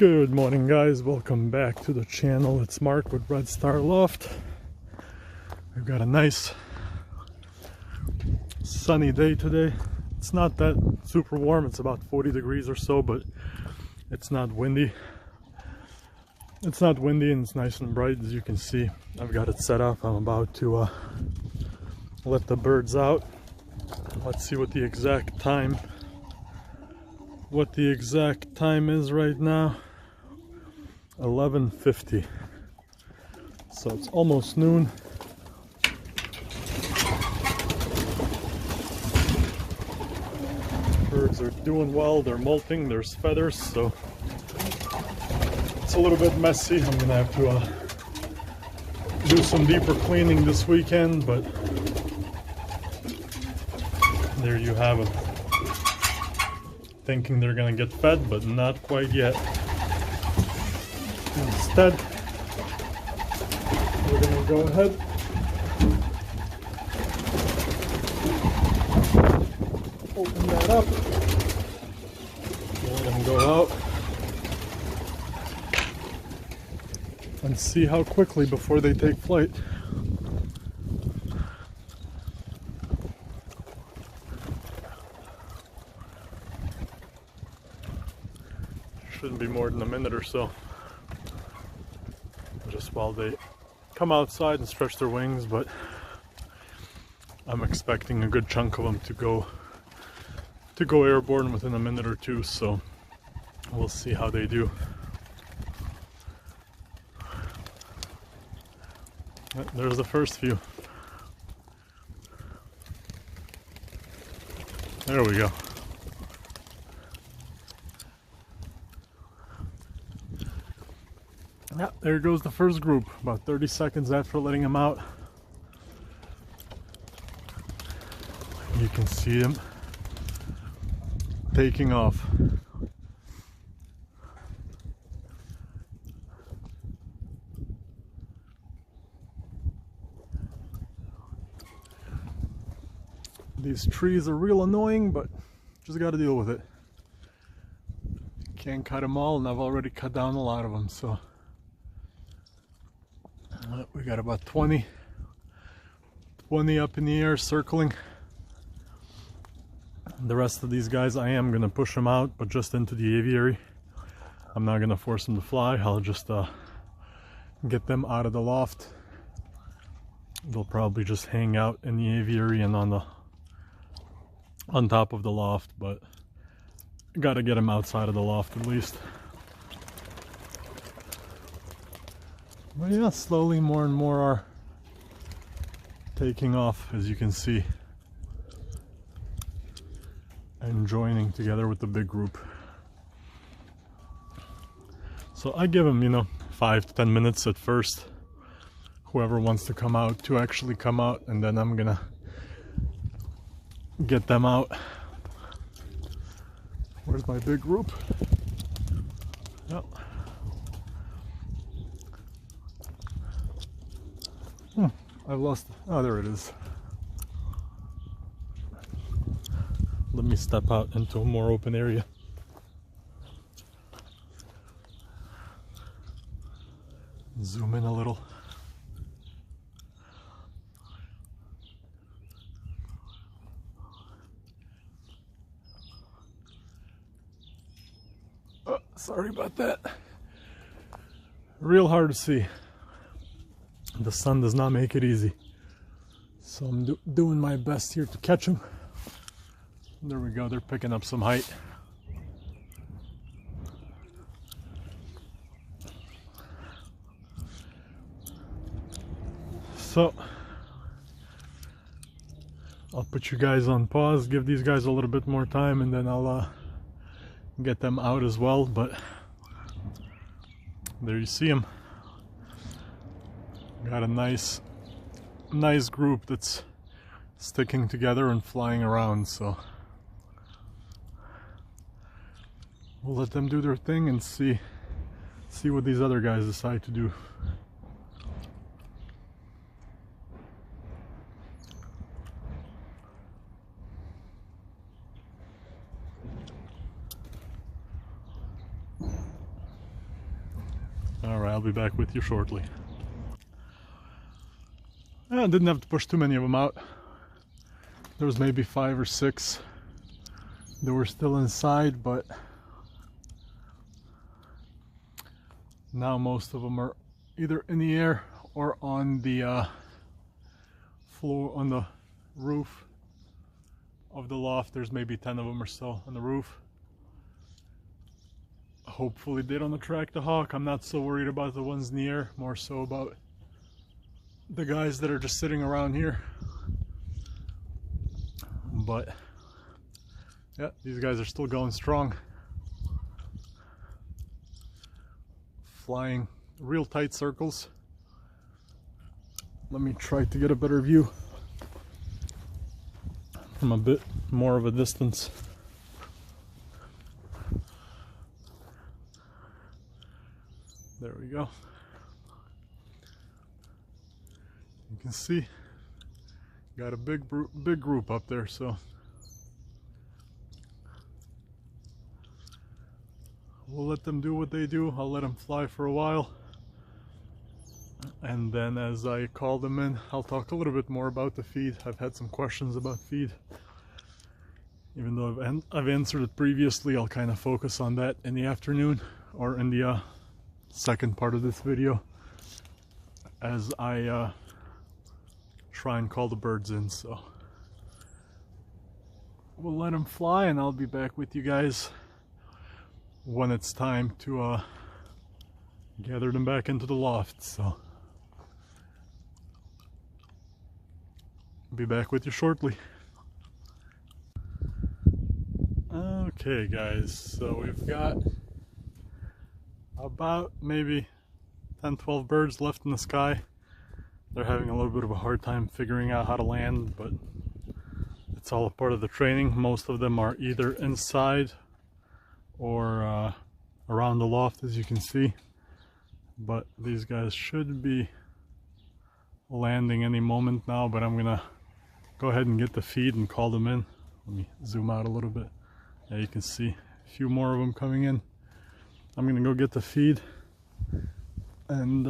Good morning, guys. Welcome back to the channel. It's Mark with Red Star Loft. We've got a nice sunny day today. It's not that super warm. It's about 40 degrees or so, but it's not windy. It's not windy and it's nice and bright, as you can see. I've got it set up. I'm about to let the birds out. Let's see what the exact time is right now. 11:50. So it's almost noon. Birds are doing well. They're molting. There's feathers, so it's a little bit messy. I'm gonna have to do some deeper cleaning this weekend, but there you have them. Thinking they're gonna get fed, but not quite yet. Instead, we're gonna go ahead open that up, let them go out, and see how quickly before they take flight. Shouldn't be more than a minute or so, just while they come outside and stretch their wings, but I'm expecting a good chunk of them to go airborne within a minute or two, so we'll see how they do. There's the first few. There we go. Yeah, there goes the first group, about 30 seconds after letting them out. You can see them taking off. These trees are real annoying, but just got to deal with it. Can't cut them all, and I've already cut down a lot of them, so we got about 20 up in the air circling. The rest of these guys, I am going to push them out, but just into the aviary. I'm not going to force them to fly. I'll just get them out of the loft. They'll probably just hang out in the aviary and on top of the loft, but got to get them outside of the loft at least. But yeah, slowly more and more are taking off, as you can see, and joining together with the big group. So I give them, 5 to 10 minutes at first, whoever wants to come out, to actually come out, and then I'm gonna get them out. Where's my big group? Yep. I've lost. Oh, there it is. Let me step out into a more open area. Zoom in a little. Oh, sorry about that. Real hard to see. The sun does not make it easy. So I'm doing my best here to catch them. There we go, they're picking up some height. So I'll put you guys on pause, give these guys a little bit more time, and then I'll get them out as well. But there you see them. Got a nice group that's sticking together and flying around, so we'll let them do their thing and see what these other guys decide to do. I'll be back with you shortly. I didn't have to push too many of them out. There was maybe 5 or 6 that were still inside, but now most of them are either in the air or on the floor, on the roof of the loft. There's maybe 10 of them or so on the roof. Hopefully they don't attract the hawk. I'm not so worried about the ones in the air, more so about the guys that are just sitting around here. But yeah, these guys are still going strong, flying real tight circles. Let me try to get a better view from a bit more of a distance. There we go. You can see, got a big group up there, so we'll let them do what they do. I'll let them fly for a while, and then as I call them in, I'll talk a little bit more about the feed. I've had some questions about feed. Even though I've answered it previously, I'll kind of focus on that in the afternoon or in the second part of this video as I try and call the birds in. So we'll let them fly, and I'll be back with you guys when it's time to gather them back into the loft. So be back with you shortly. Okay guys, so we've got about maybe 10-12 birds left in the sky. They're having a little bit of a hard time figuring out how to land, but it's all a part of the training. Most of them are either inside or around the loft, as you can see, but these guys should be landing any moment now. But I'm gonna go ahead and get the feed and call them in. Let me zoom out a little bit. Yeah, you can see a few more of them coming in. I'm gonna go get the feed, and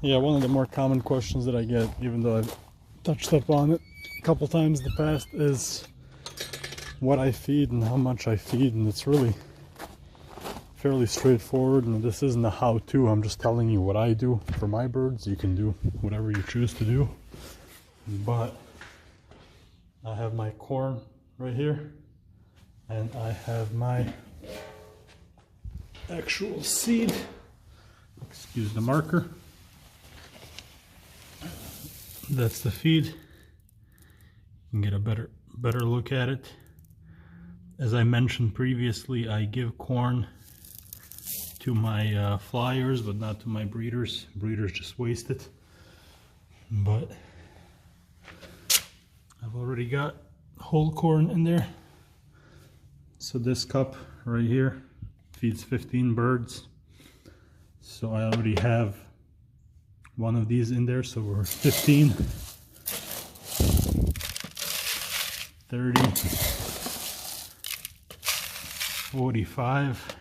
yeah, one of the more common questions that I get, even though I've touched up on it a couple times in the past, is what I feed and how much I feed. And it's really fairly straightforward, and this isn't a how-to. I'm just telling you what I do for my birds. You can do whatever you choose to do, but I have my corn right here, and I have my actual seed. Excuse the marker. That's the feed. You can get a better look at it. As I mentioned previously, I give corn to my flyers, but not to my breeders. Breeders just waste it. But I've already got whole corn in there. So this cup right here feeds 15 birds. So I already have one of these in there, so we're 15, 30, 45,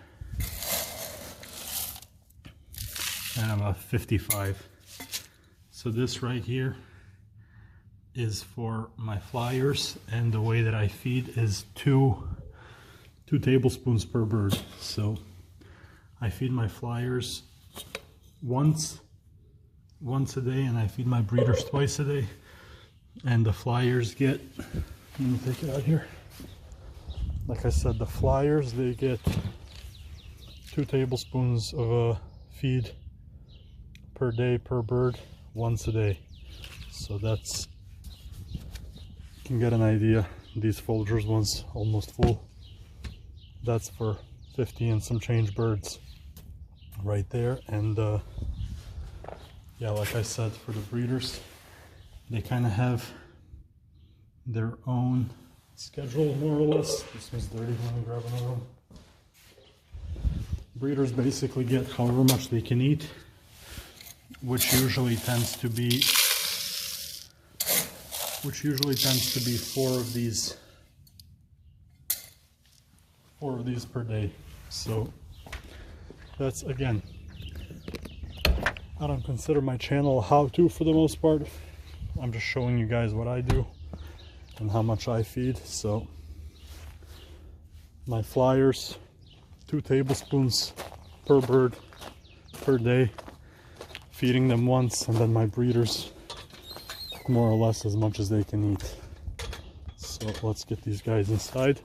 and about 55. So this right here is for my flyers, and the way that I feed is two tablespoons per bird. So I feed my flyers once a day, and I feed my breeders twice a day. And the flyers get, let me take it out here. Like I said, the flyers, they get 2 tablespoons of feed per day per bird, once a day. So that's, you can get an idea. These Folgers ones almost full. That's for 50 and some change birds right there. And yeah, like I said, for the breeders, they kind of have their own schedule, more or less. This one's dirty. Let me grab another one. Breeders basically get however much they can eat, which usually tends to be 4 of these per day. So that's, again, I don't consider my channel a how-to for the most part. I'm just showing you guys what I do and how much I feed. So my flyers, 2 tablespoons per bird per day, feeding them once, and then my breeders more or less as much as they can eat. So let's get these guys inside.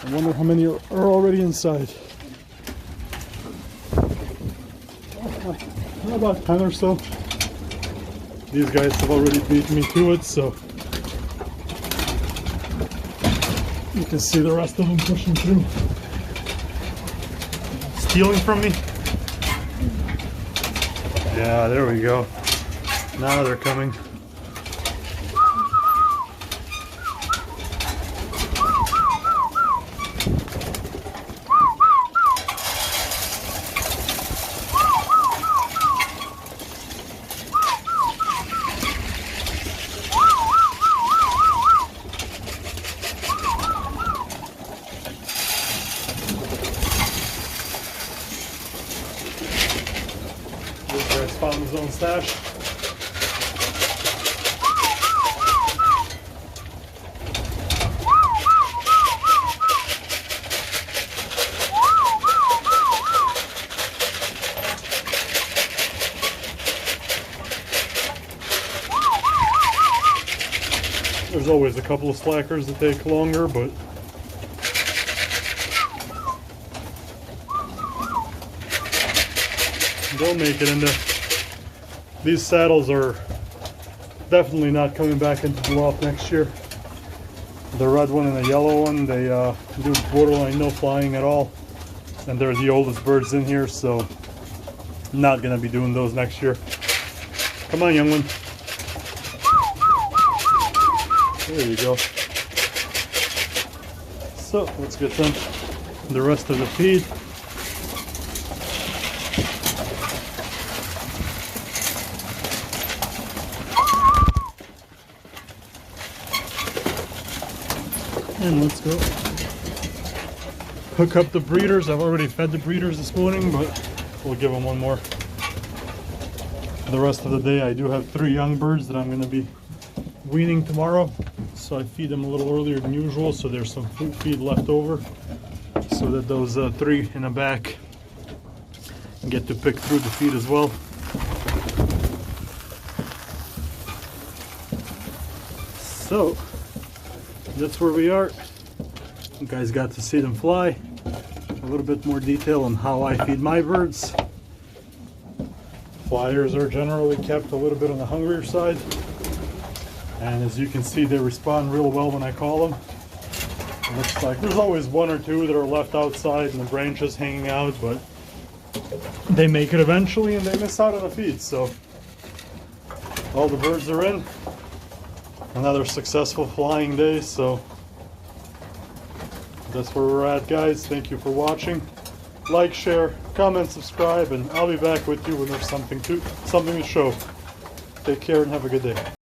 I wonder how many are already inside. About 10 or so. These guys have already beat me to it, so you can see the rest of them pushing through. Stealing from me. Yeah, there we go. Now they're coming. This guy's found his own stash. There's always a couple of slackers that take longer, but they'll make it into. These saddles are definitely not coming back into the loft next year. The red one and the yellow one, they do borderline no flying at all, and they're the oldest birds in here, so I'm not gonna be doing those next year. Come on, young one. There you go. So let's get them the rest of the feed. And let's go hook up the breeders. I've already fed the breeders this morning, but we'll give them one more. The rest of the day I do have 3 young birds that I'm going to be weaning tomorrow. So I feed them a little earlier than usual, so there's some food feed left over, so that those 3 in the back get to pick through the feed as well. So that's where we are. You guys got to see them fly. A little bit more detail on how I feed my birds. Flyers are generally kept a little bit on the hungrier side. And as you can see, they respond real well when I call them. It looks like there's always 1 or 2 that are left outside in the branches hanging out, but they make it eventually and they miss out on the feed. So all the birds are in. Another successful flying day, so that's where we're at, guys. Thank you for watching. Like, share, comment, subscribe, and I'll be back with you when there's something to show. Take care and have a good day.